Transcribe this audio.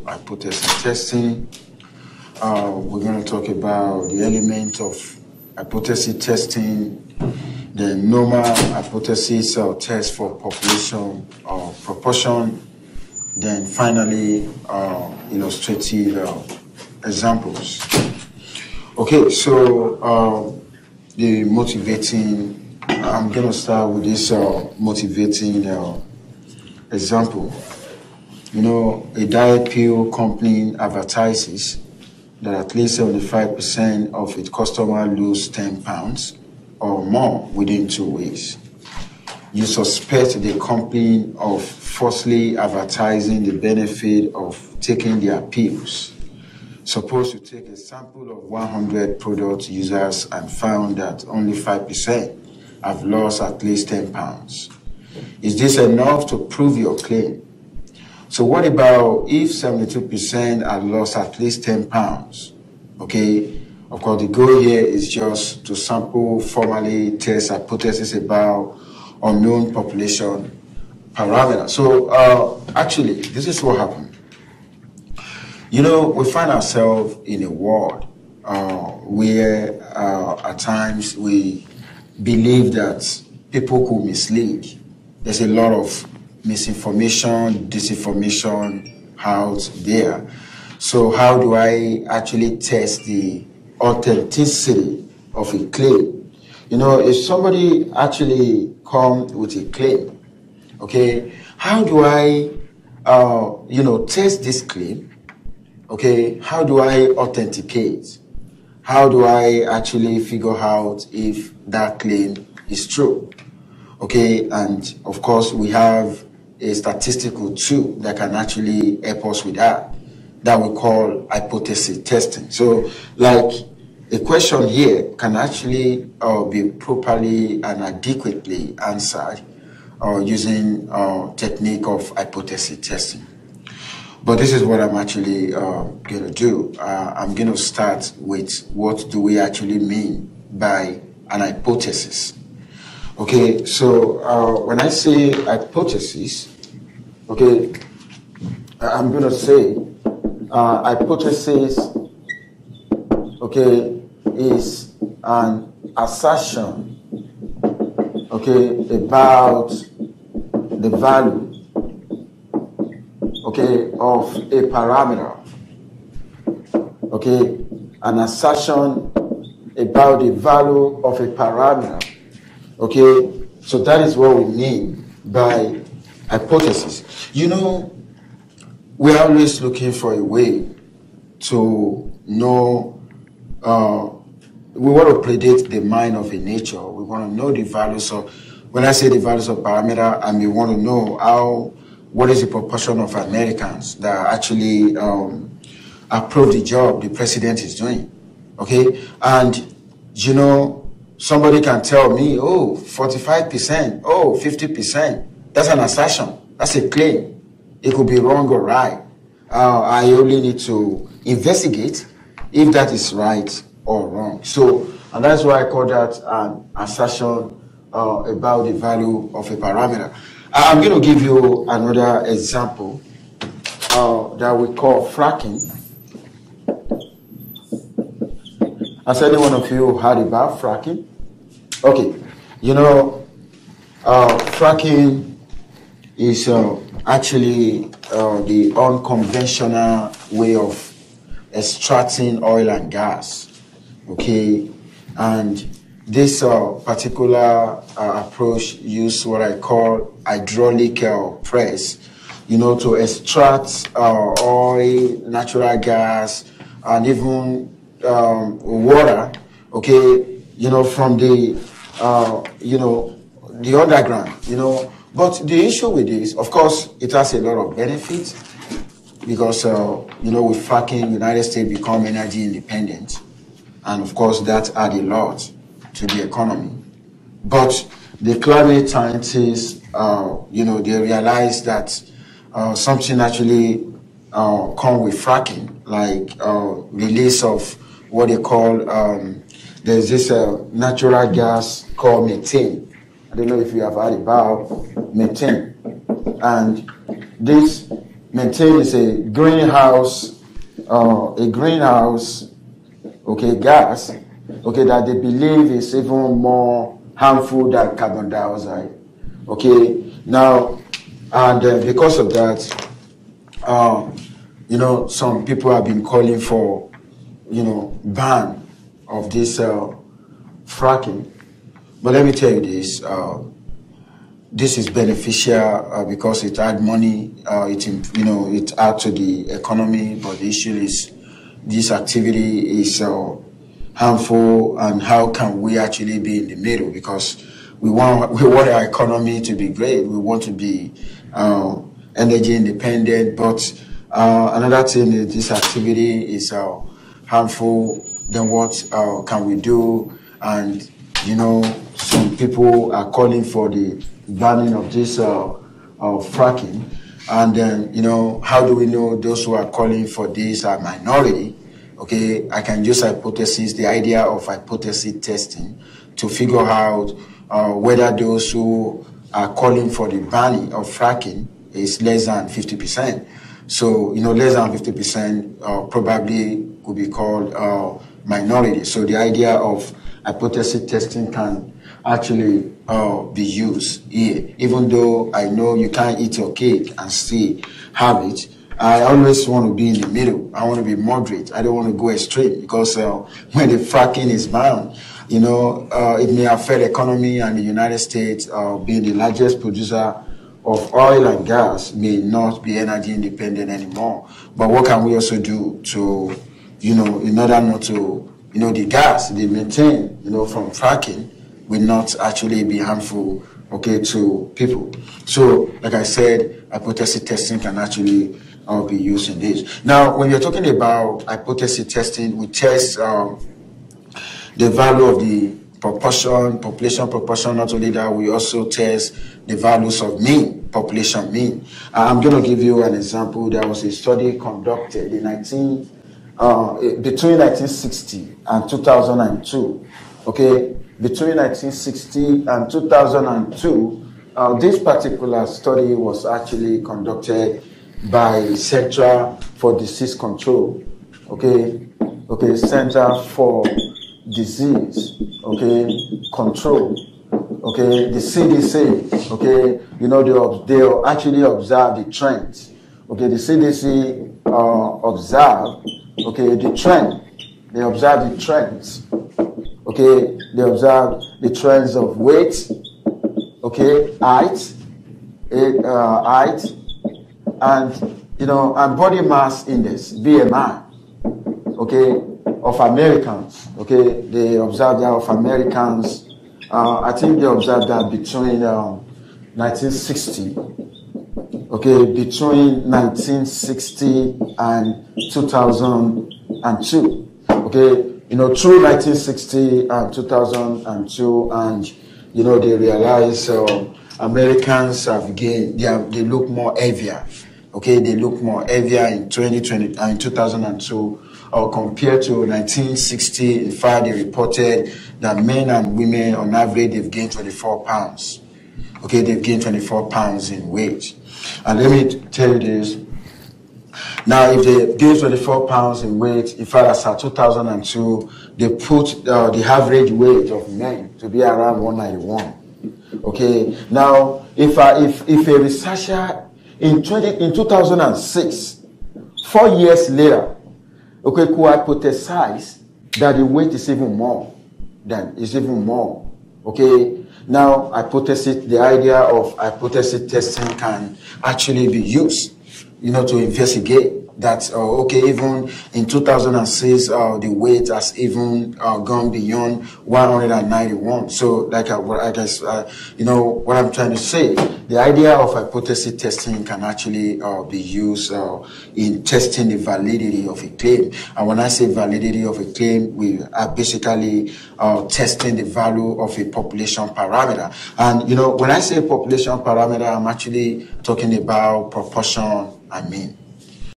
hypothesis testing. We're going to talk about the element of hypothesis testing, the normal hypothesis test for population or proportion, then finally illustrative examples. Okay, so the motivating, I'm going to start with this motivating example. You know, a diet pill company advertises that at least 75% of its customers lose 10 pounds or more within 2 weeks. You suspect the company of falsely advertising the benefit of taking their pills. Suppose you take a sample of 100 product users and found that only 5% have lost at least 10 pounds. Is this enough to prove your claim? So what about if 72% have lost at least 10 pounds? Okay, of course the goal here is just to sample, formally test hypothesis about unknown population parameter. So actually, this is what happened. You know, we find ourselves in a world where at times we believe that people could mislead. There's a lot of misinformation, disinformation out there. So how do I actually test the authenticity of a claim? You know, if somebody actually comes with a claim, okay, how do I, test this claim? Okay, how do I authenticate? How do I actually figure out if that claim is true? Okay, and of course we have a statistical tool that can actually help us with that we call hypothesis testing. So like a question here can actually be properly and adequately answered using technique of hypothesis testing. But this is what I'm actually going to do. I'm going to start with what do we actually mean by an hypothesis. Okay, so when I say hypothesis, okay, I'm going to say hypothesis, okay, is an assertion, okay, about the value, okay, of a parameter, okay, an assertion about the value of a parameter, okay, so that is what we mean by hypothesis. You know, we're always looking for a way to know, we want to predict the mind of a nature. We want to know the values of, when I say the values of parameter, I mean, we want to know what is the proportion of Americans that actually approve the job the president is doing, okay? And, you know, somebody can tell me, oh, 45%, oh, 50%. That's an assertion. That's a claim. It could be wrong or right. I only need to investigate if that is right or wrong. So, and that's why I call that an assertion about the value of a parameter. I'm going to give you another example that we call fracking. Has any one of you heard about fracking? Okay, you know, fracking is actually the unconventional way of extracting oil and gas, okay? And this particular approach uses what I call hydraulic press, you know, to extract oil, natural gas, and even water, okay, you know, from the, the underground, you know. But the issue with this, of course, it has a lot of benefits because, with fracking, United States become energy independent. And of course, that adds a lot to the economy. But the climate scientists, they realize that something actually come with fracking, like release of what they call, there's this natural gas called methane. I don't know if you have heard about methane. And this maintain is a greenhouse, okay, gas, okay, that they believe is even more harmful than carbon dioxide. Okay, now, and because of that, you know, some people have been calling for, you know, ban of this fracking. But let me tell you this. This is beneficial because it adds money, it adds to the economy. But the issue is this activity is harmful, and how can we actually be in the middle? Because we want our economy to be great. We want to be energy independent. But another thing is this activity is harmful. Then what can we do? And you know, some people are calling for the banning of this fracking. And then, you know, how do we know those who are calling for this are minority? Okay, I can use hypothesis, the idea of hypothesis testing, to figure out whether those who are calling for the banning of fracking is less than 50%. So, you know, less than 50% probably could be called minority. So the idea of hypothesis testing can actually be used here. Even though I know you can't eat your cake and still have it, I always want to be in the middle. I want to be moderate. I don't want to go extreme, because when the fracking is banned, you know, it may affect the economy, and the United States, being the largest producer of oil and gas, may not be energy independent anymore. But what can we also do to, you know, in order not to, you know, the gas they maintain, you know, from fracking will not actually be harmful, okay, to people. So, like I said, hypothesis testing can actually be used in this. Now, when you're talking about hypothesis testing, we test the value of the population proportion. Not only that, we also test the values of population mean. I'm going to give you an example. There was a study conducted in between 1960 and 2002, okay? Between 1960 and 2002, this particular study was actually conducted by Center for Disease Control, okay? Okay, Center for Disease, okay, Control, okay? The CDC, okay? You know, they actually observe the trends, okay? The CDC observe, okay, the trend. They observe the trends. Okay, they observe the trends of weight, okay, height, and you know, and body mass index, BMI, okay, of Americans. Okay, they observe that of Americans. I think they observed that between 1960. Okay, between 1960 and 2002. Okay. You know, through 1960 and 2002, and you know, they realize Americans have gained. They look more heavier. Okay, they look more heavier in 2020 in 2002, compared to 1960. In fact, they reported that men and women, on average, they've gained 24 pounds. Okay, they've gained 24 pounds in weight. And let me tell you this. Now, if they gain 24 pounds in weight, in fact, as at 2002, they put the average weight of men to be around 191. Okay. Now, if a researcher in 2006, 4 years later, okay, could hypothesize that the weight is even more, Okay. Now, the idea of hypothesis testing can actually be used, you know, to investigate that, okay, even in 2006, the weight has even gone beyond 191. So, like I guess, you know, what I'm trying to say, the idea of hypothesis testing can actually be used in testing the validity of a claim. And when I say validity of a claim, we are basically testing the value of a population parameter. And, you know, when I say population parameter, I'm actually talking about proportion and mean.